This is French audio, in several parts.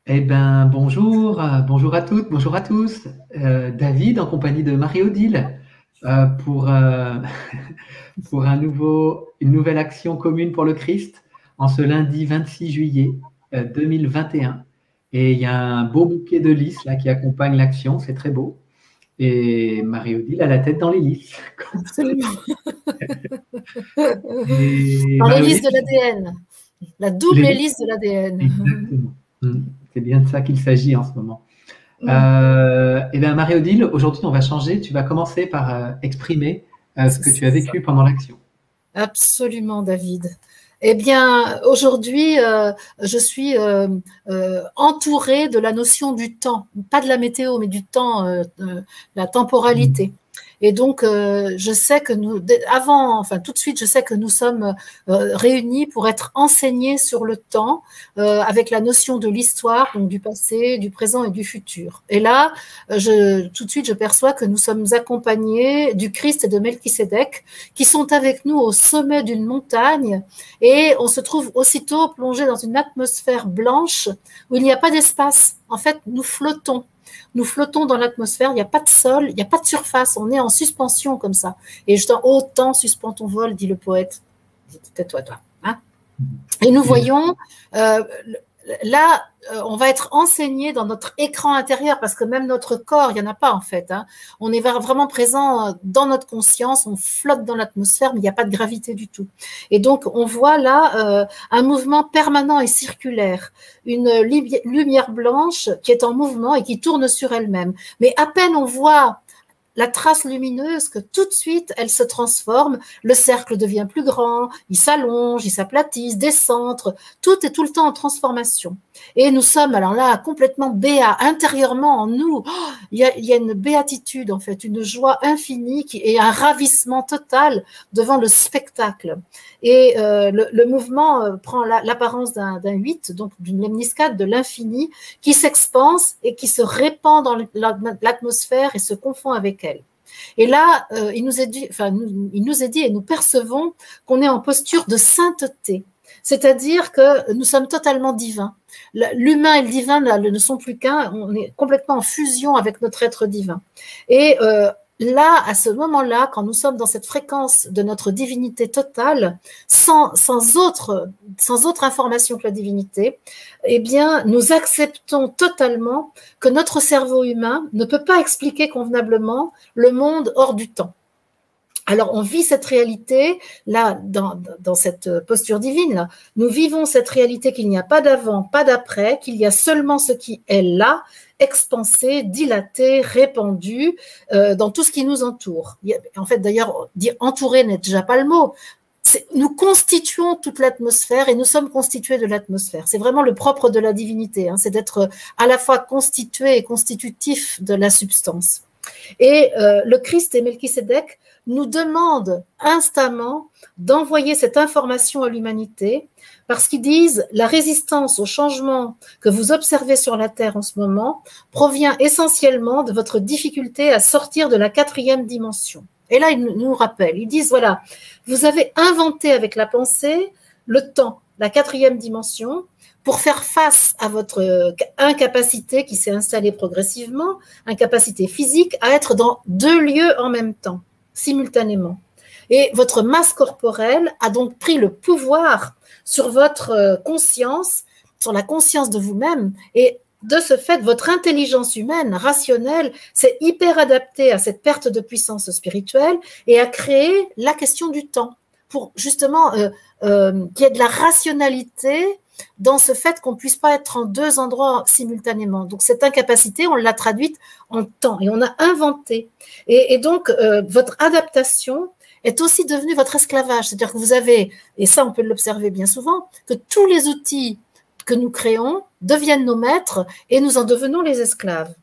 Eh bien, bonjour, bonjour à toutes, bonjour à tous. David en compagnie de Marie-Odile pour, pour une nouvelle action commune pour le Christ en ce lundi 26 juillet 2021. Et il y a un beau bouquet de lys là qui accompagne l'action, c'est très beau. Et Marie-Odile a la tête dans les lys. Absolument. Et Dans l'hélice de Marie-Odile, l'ADN, la double les- hélice de l'ADN. exactement. C'est bien de ça qu'il s'agit en ce moment. Mm. Eh bien, Marie-Odile, aujourd'hui, on va changer. Tu vas commencer par exprimer ce C'est que tu as ça. vécu pendant l'action. Absolument, David. Eh bien, aujourd'hui, je suis entourée de la notion du temps, pas de la météo, mais du temps, la temporalité. Et donc, je sais que enfin tout de suite, je sais que nous sommes réunis pour être enseignés sur le temps, avec la notion de l'histoire, donc du passé, du présent et du futur. Et là, tout de suite, je perçois que nous sommes accompagnés du Christ et de Melchisédek, qui sont avec nous au sommet d'une montagne, et on se trouve aussitôt plongé dans une atmosphère blanche où il n'y a pas d'espace. En fait, nous flottons. Nous flottons dans l'atmosphère, il n'y a pas de sol, il n'y a pas de surface, on est en suspension comme ça. Et je t'en autant suspends ton vol, dit le poète. Tais-toi, toi. Hein, et nous voyons, là, on va être enseigné dans notre écran intérieur, parce que même notre corps, il n'y en a pas en fait. Hein. On est vraiment présent dans notre conscience, on flotte dans l'atmosphère, mais il n'y a pas de gravité du tout. Et donc, on voit là un mouvement permanent et circulaire, une lumière blanche qui est en mouvement et qui tourne sur elle-même. Mais à peine on voit la trace lumineuse, que tout de suite, elle se transforme, le cercle devient plus grand, il s'allonge, il s'aplatit, il se décentre, tout est tout le temps en transformation. Et nous sommes, alors là, complètement béats, intérieurement en nous, il y a une béatitude, en fait, une joie infinie et un ravissement total devant le spectacle. Et le mouvement prend l'apparence d'un 8, donc d'une lemniscate, de l'infini, qui s'expanse et qui se répand dans l'atmosphère et se confond avec elle. Et là, il nous est dit, et nous percevons qu'on est en posture de sainteté. C'est-à-dire que nous sommes totalement divins. L'humain et le divin ne sont plus qu'un, on est complètement en fusion avec notre être divin. Et là, à ce moment-là, quand nous sommes dans cette fréquence de notre divinité totale, sans autre information que la divinité, eh bien, nous acceptons totalement que notre cerveau humain ne peut pas expliquer convenablement le monde hors du temps. Alors, on vit cette réalité, là, dans cette posture divine, là. Nous vivons cette réalité qu'il n'y a pas d'avant, pas d'après, qu'il y a seulement ce qui est là, expansé, dilaté, répandu dans tout ce qui nous entoure. En fait, d'ailleurs, dire entouré n'est déjà pas le mot. Nous constituons toute l'atmosphère et nous sommes constitués de l'atmosphère. C'est vraiment le propre de la divinité, hein, c'est d'être à la fois constitué et constitutif de la substance. Et le Christ et Melchisédek nous demandent instamment d'envoyer cette information à l'humanité, parce qu'ils disent la résistance au changement que vous observez sur la Terre en ce moment provient essentiellement de votre difficulté à sortir de la 4e dimension. Et là, ils nous rappellent, ils disent, voilà, vous avez inventé avec la pensée le temps, la 4e dimension, pour faire face à votre incapacité qui s'est installée progressivement, incapacité physique, à être dans 2 lieux en même temps, simultanément. Et votre masse corporelle a donc pris le pouvoir sur votre conscience, sur la conscience de vous-même, et de ce fait, votre intelligence humaine, rationnelle, s'est hyper adaptée à cette perte de puissance spirituelle et a créé la question du temps, pour justement qu'il y ait de la rationalité dans ce fait qu'on ne puisse pas être en 2 endroits simultanément. Donc cette incapacité, on l'a traduite en temps et on a inventé. Et donc votre adaptation est aussi devenue votre esclavage. C'est-à-dire que vous avez, et ça on peut l'observer bien souvent, que tous les outils que nous créons deviennent nos maîtres et nous en devenons les esclaves.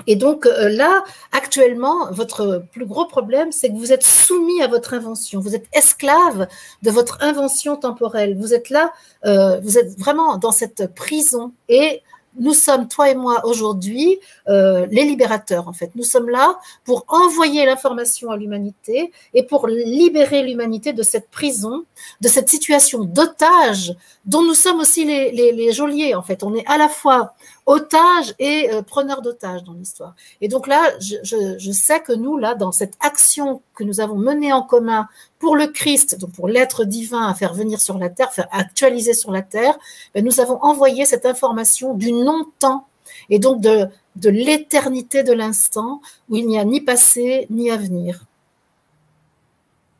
Et donc là, actuellement, votre plus gros problème, c'est que vous êtes soumis à votre invention. Vous êtes esclave de votre invention temporelle. Vous êtes là, vous êtes vraiment dans cette prison. Et nous sommes, toi et moi, aujourd'hui, les libérateurs, en fait. Nous sommes là pour envoyer l'information à l'humanité et pour libérer l'humanité de cette prison, de cette situation d'otage dont nous sommes aussi les geôliers, en fait. On est à la fois otages et preneurs d'otages dans l'histoire. Et donc là, je sais que nous, là, dans cette action que nous avons menée en commun pour le Christ, donc pour l'être divin à faire venir sur la terre, faire actualiser sur la terre, ben nous avons envoyé cette information du non-temps et donc de l'éternité de l'instant où il n'y a ni passé ni avenir.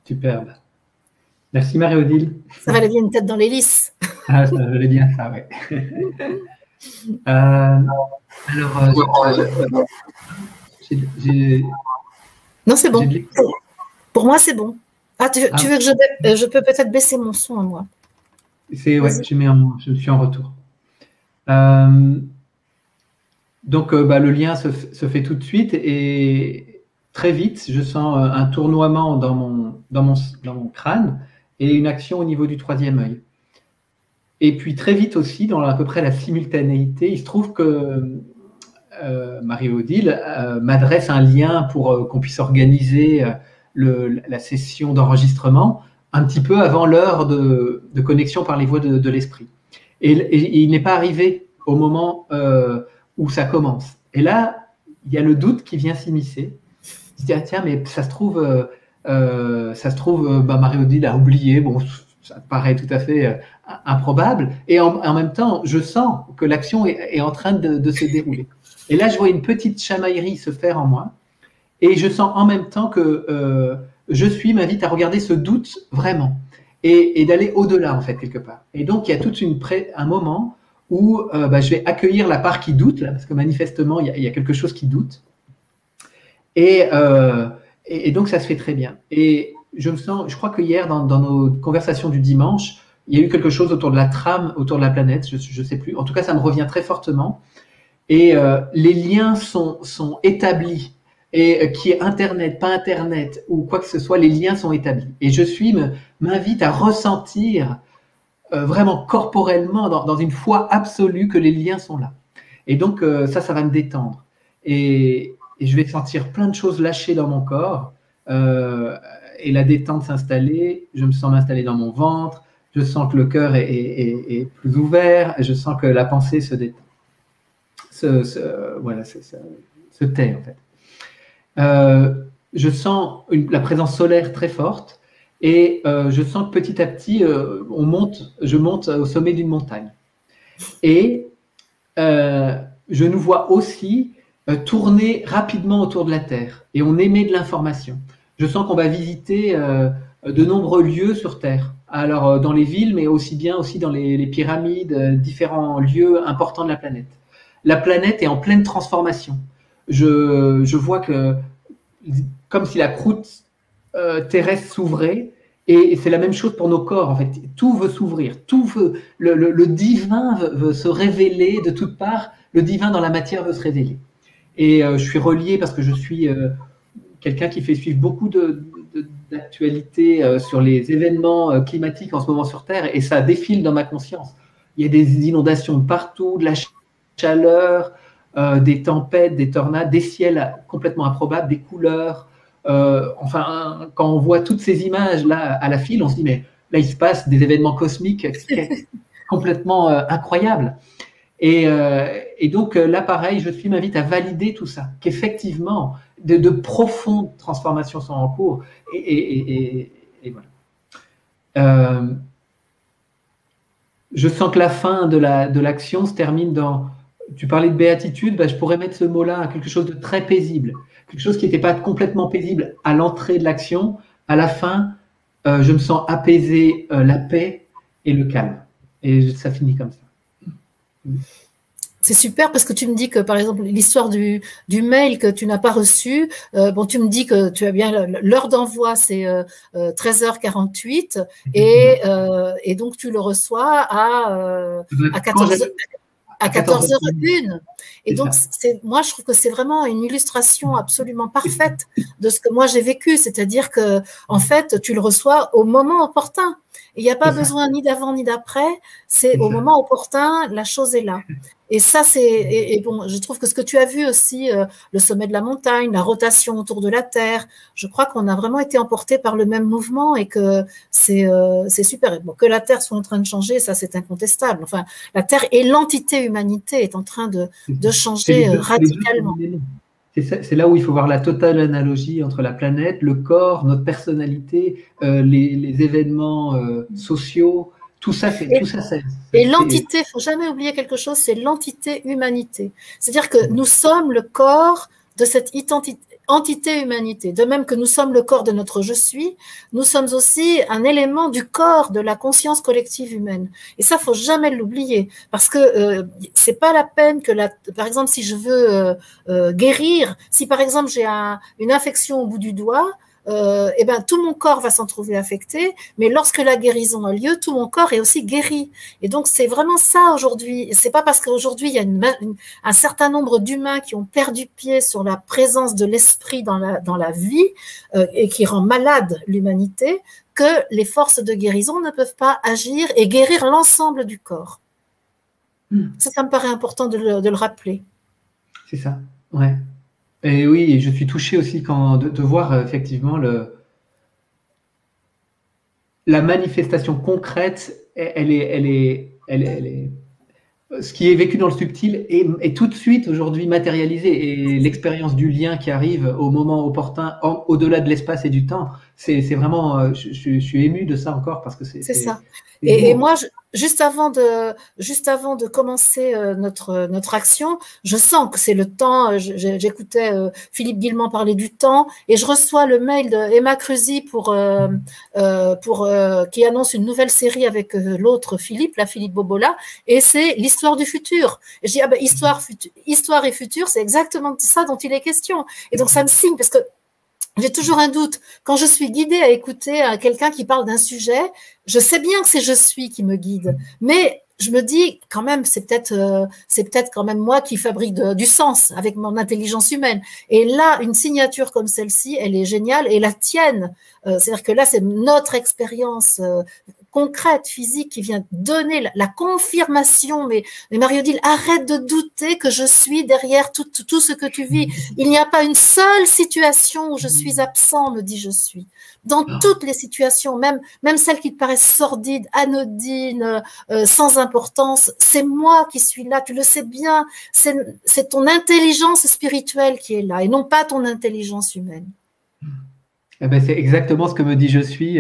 Superbe. Merci Marie-Odile. Ça valait bien une tête dans l'hélice. Ah, ça valait bien ça, ouais. Non, c'est bon. Pour moi, c'est bon. Ah, tu veux que je peux peut-être baisser mon son, moi. Ouais, je suis en retour. Donc, le lien se fait tout de suite et très vite, je sens un tournoiement dans mon crâne et une action au niveau du troisième œil. Et puis très vite aussi, dans à peu près la simultanéité, il se trouve que Marie-Odile m'adresse un lien pour qu'on puisse organiser la session d'enregistrement un petit peu avant l'heure de connexion par les voies de l'esprit. Et il n'est pas arrivé au moment où ça commence. Et là, il y a le doute qui vient s'immiscer. Je me dis, ah, tiens, mais ça se trouve, Marie-Odile a oublié. Bon, ça paraît tout à fait improbable. Et en même temps, je sens que l'action est en train de se dérouler. Et là, je vois une petite chamaillerie se faire en moi. Et je sens en même temps que m'invite à regarder ce doute vraiment. Et d'aller au-delà, en fait, quelque part. Et donc, il y a tout un moment où je vais accueillir la part qui doute, là, parce que manifestement, il y a quelque chose qui doute. Et donc, ça se fait très bien. Et je crois que hier, dans nos conversations du dimanche, il y a eu quelque chose autour de la trame, autour de la planète, je ne sais plus. En tout cas, ça me revient très fortement. Et les liens sont établis. Et qui est Internet, pas Internet, ou quoi que ce soit, les liens sont établis. Et m'invite à ressentir vraiment corporellement, dans une foi absolue, que les liens sont là. Et donc, ça va me détendre. Et je vais sentir plein de choses lâcher dans mon corps, et la détente s'installer. Je me sens m'installer dans mon ventre, je sens que le cœur est plus ouvert, je sens que la pensée se détend. Se tait, en fait. Je sens la présence solaire très forte et je sens que petit à petit, je monte au sommet d'une montagne. Et je nous vois aussi tourner rapidement autour de la Terre et on émet de l'information. Je sens qu'on va visiter de nombreux lieux sur Terre. Alors dans les villes, mais aussi dans les pyramides, différents lieux importants de la planète. La planète est en pleine transformation. Je vois que, comme si la croûte terrestre s'ouvrait, et c'est la même chose pour nos corps, en fait. Tout veut s'ouvrir, le divin veut se révéler de toutes parts, le divin dans la matière veut se révéler. Et je suis relié parce que je suis quelqu'un qui fait suivre beaucoup d'actualités sur les événements climatiques en ce moment sur Terre, et ça défile dans ma conscience. Il y a des inondations partout, de la chaleur, des tempêtes, des tornades, des ciels complètement improbables, des couleurs. Quand on voit toutes ces images là à la file, on se dit mais là il se passe des événements cosmiques complètement incroyables. Et donc là pareil, m'invite à valider tout ça, qu'effectivement de profondes transformations sont en cours. Et voilà. Je sens que la fin de l'action se termine dans. Tu parlais de béatitude, je pourrais mettre ce mot-là à quelque chose de très paisible, quelque chose qui n'était pas complètement paisible à l'entrée de l'action. À la fin, je me sens apaisé, la paix et le calme. Et ça finit comme ça. C'est super parce que tu me dis que, par exemple, l'histoire du mail que tu n'as pas reçu, tu me dis que tu as bien l'heure d'envoi, c'est 13h48 et donc tu le reçois à 14h01. Et donc, moi, je trouve que c'est vraiment une illustration absolument parfaite de ce que moi j'ai vécu. C'est-à-dire que, en fait, tu le reçois au moment opportun. Il n'y a pas besoin ni d'avant ni d'après, c'est au moment opportun, la chose est là. Et ça, et bon, je trouve que ce que tu as vu aussi, le sommet de la montagne, la rotation autour de la Terre, je crois qu'on a vraiment été emportés par le même mouvement et que c'est super. Bon, que la Terre soit en train de changer, ça c'est incontestable. Enfin, la Terre et l'entité humanité est en train de changer radicalement. C'est là où il faut voir la totale analogie entre la planète, le corps, notre personnalité, les événements sociaux. Tout ça, et l'entité, il ne faut jamais oublier quelque chose, c'est l'entité humanité. C'est-à-dire que nous sommes le corps de cette entité humanité. De même que nous sommes le corps de notre je suis, nous sommes aussi un élément du corps de la conscience collective humaine. Et ça, faut jamais l'oublier, parce que c'est pas la peine que par exemple, si je veux guérir, si par exemple j'ai une infection au bout du doigt, eh ben, tout mon corps va s'en trouver affecté, mais lorsque la guérison a lieu, tout mon corps est aussi guéri. Et donc, c'est vraiment ça aujourd'hui. C'est pas parce qu'aujourd'hui, il y a un certain nombre d'humains qui ont perdu pied sur la présence de l'esprit dans la vie et qui rend malade l'humanité que les forces de guérison ne peuvent pas agir et guérir l'ensemble du corps. Ça me paraît important de le rappeler. C'est ça, ouais. Et oui, je suis touché aussi de voir effectivement la manifestation concrète, elle est, ce qui est vécu dans le subtil est tout de suite aujourd'hui matérialisé, et l'expérience du lien qui arrive au moment opportun, au-delà de l'espace et du temps, c'est vraiment, je suis ému de ça encore, parce que c'est ça. Et moi, juste avant de commencer notre action, je sens que c'est le temps. J'écoutais Philippe Guillemant parler du temps, et je reçois le mail de Emma Cruzy qui annonce une nouvelle série avec l'autre Philippe, Philippe Bobola, et c'est l'histoire du futur. Et je dis, ah ben, histoire et futur, c'est exactement ça dont il est question. Et donc ça me signe, parce que j'ai toujours un doute. Quand je suis guidée à écouter quelqu'un qui parle d'un sujet, je sais bien que c'est je suis qui me guide, mais je me dis quand même, c'est peut-être quand même moi qui fabrique du sens avec mon intelligence humaine. Et là, une signature comme celle-ci, elle est géniale, et la tienne, c'est-à-dire que là, c'est notre expérience concrète, physique, qui vient donner la confirmation. Mais Marie-Odile, arrête de douter que je suis derrière tout ce que tu vis. Il n'y a pas une seule situation où je suis absent, me dit je suis. Dans toutes les situations, même celles qui te paraissent sordides, anodines, sans importance, c'est moi qui suis là, tu le sais bien. C'est ton intelligence spirituelle qui est là, et non pas ton intelligence humaine. Eh ben, c'est exactement ce que me dit je suis,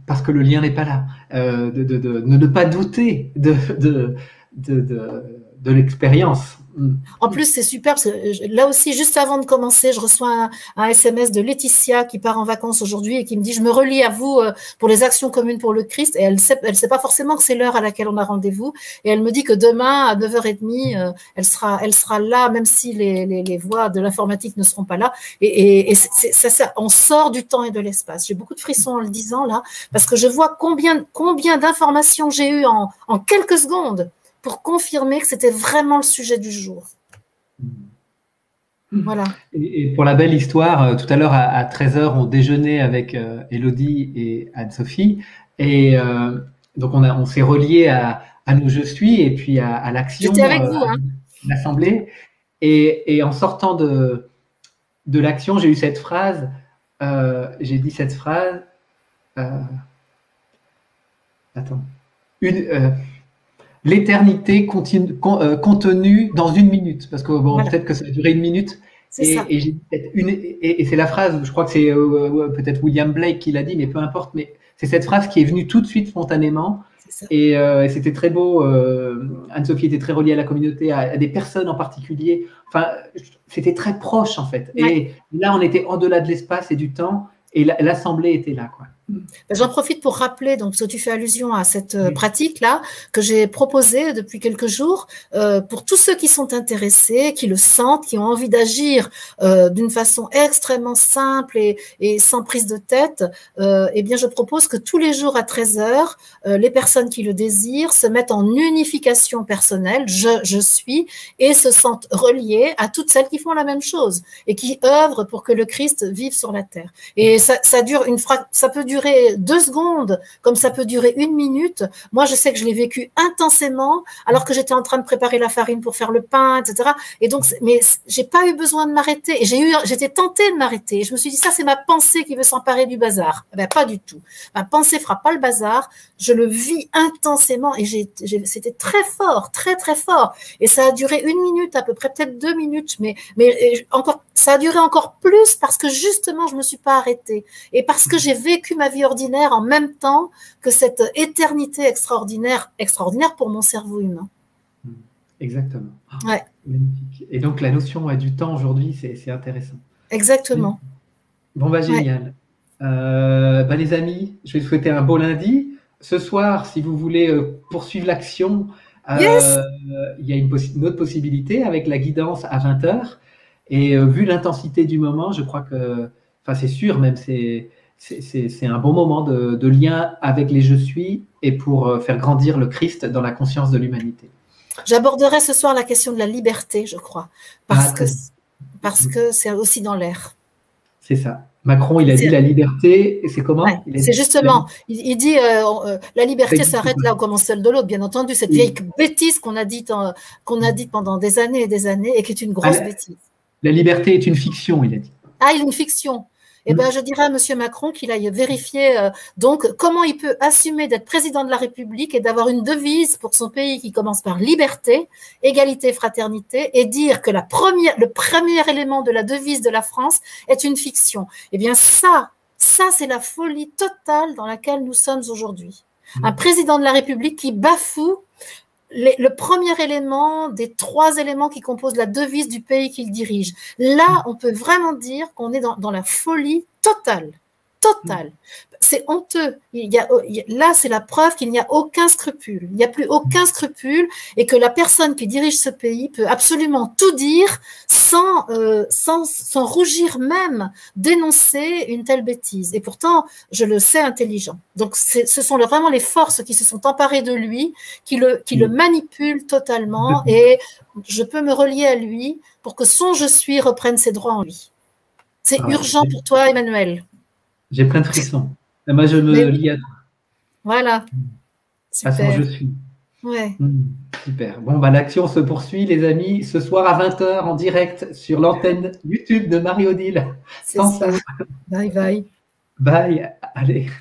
parce que le lien n'est pas là. De ne pas douter de l'expérience. En plus, c'est super, parce que là aussi, juste avant de commencer, je reçois un SMS de Laetitia qui part en vacances aujourd'hui et qui me dit « Je me relie à vous pour les actions communes pour le Christ ». Et elle sait pas forcément que c'est l'heure à laquelle on a rendez-vous. Et elle me dit que demain, à 9h30, elle sera là, même si les voix de l'informatique ne seront pas là. Et ça, on sort du temps et de l'espace. J'ai beaucoup de frissons en le disant là, parce que je vois combien d'informations j'ai eues en quelques secondes pour confirmer que c'était vraiment le sujet du jour. Voilà. Et pour la belle histoire, tout à l'heure à 13h, on déjeunait avec Élodie et Anne-Sophie, et donc on s'est relié à nos je suis, et puis à l'action, j'étais avec vous, l'assemblée, et en sortant de l'action, j'ai eu cette phrase, j'ai dit cette phrase, attends, l'éternité contenue dans 1 minute, parce que bon, voilà. Peut-être que ça a duré 1 minute, et c'est la phrase, je crois que c'est peut-être William Blake qui l'a dit, mais peu importe, mais c'est cette phrase qui est venue tout de suite spontanément, et c'était très beau. Anne-Sophie était très reliée à la communauté, à des personnes en particulier, enfin c'était très proche en fait, et là on était au-delà de l'espace et du temps, et l'assemblée était là, quoi. J'en profite pour rappeler, donc, parce que tu fais allusion à cette pratique-là que j'ai proposée depuis quelques jours pour tous ceux qui sont intéressés, qui le sentent, qui ont envie d'agir d'une façon extrêmement simple et sans prise de tête. Eh bien, je propose que tous les jours à 13h, les personnes qui le désirent se mettent en unification personnelle, je suis, et se sentent reliées à toutes celles qui font la même chose et qui œuvrent pour que le Christ vive sur la terre. Et ça peut durer durer 2 secondes, comme ça peut durer 1 minute. Moi, je sais que je l'ai vécu intensément, alors que j'étais en train de préparer la farine pour faire le pain, etc. Et donc, mais j'ai pas eu besoin de m'arrêter. Et j'étais tentée de m'arrêter. Et je me suis dit, ça, c'est ma pensée qui veut s'emparer du bazar. Eh ben, pas du tout. Ma pensée fera pas le bazar. Je le vis intensément et c'était très fort, très, très fort. Et ça a duré 1 minute à peu près, peut-être 2 minutes, mais encore, ça a duré encore plus parce que justement, je me suis pas arrêtée. Et parce que j'ai vécu ma vie ordinaire en même temps que cette éternité extraordinaire pour mon cerveau humain. Exactement. Ouais. Magnifique. Et donc, la notion du temps aujourd'hui, c'est intéressant. Exactement. Bon, bah, génial. Ouais. Les amis, je vais vous souhaiter un beau lundi. Ce soir, si vous voulez poursuivre l'action, Yes. il y a une autre possibilité avec la guidance à 20 h. Et vu l'intensité du moment, je crois que, enfin, c'est sûr, même, c'est un bon moment de lien avec les je suis et pour faire grandir le Christ dans la conscience de l'humanité. J'aborderai ce soir la question de la liberté, je crois, parce que c'est aussi dans l'air. C'est ça. Macron, il a dit la liberté, et c'est comment? Ouais, c'est justement, il dit la liberté s'arrête là où commence celle de l'autre, bien entendu, cette vieille bêtise qu'on a dite pendant des années et des années et qui est une grosse bêtise. La liberté est une fiction, il a dit. Ah, il est une fiction. Eh bien, je dirais à M. Macron qu'il aille vérifier donc comment il peut assumer d'être président de la République et d'avoir une devise pour son pays qui commence par liberté, égalité, fraternité, et dire que le premier élément de la devise de la France est une fiction. Eh bien, ça c'est la folie totale dans laquelle nous sommes aujourd'hui. Un président de la République qui bafoue le premier élément des 3 éléments qui composent la devise du pays qu'il dirige. Là, on peut vraiment dire qu'on est dans la folie totale. Totale. C'est honteux. Là, c'est la preuve qu'il n'y a aucun scrupule. Il n'y a plus aucun scrupule et que la personne qui dirige ce pays peut absolument tout dire sans rougir même d'énoncer une telle bêtise. Et pourtant, je le sais intelligent. Donc, ce sont vraiment les forces qui se sont emparées de lui, qui le manipulent totalement et je peux me relier à lui pour que son je suis reprenne ses droits en lui. C'est urgent pour toi, Emmanuel. J'ai plein de frissons. Moi, je me lie à toi. Voilà. Super. À son je suis. Ouais. Super. Bon, l'action se poursuit, les amis, ce soir à 20 h en direct sur l'antenne YouTube de Marie-Odile. C'est ça. Bye bye. Bye. Allez.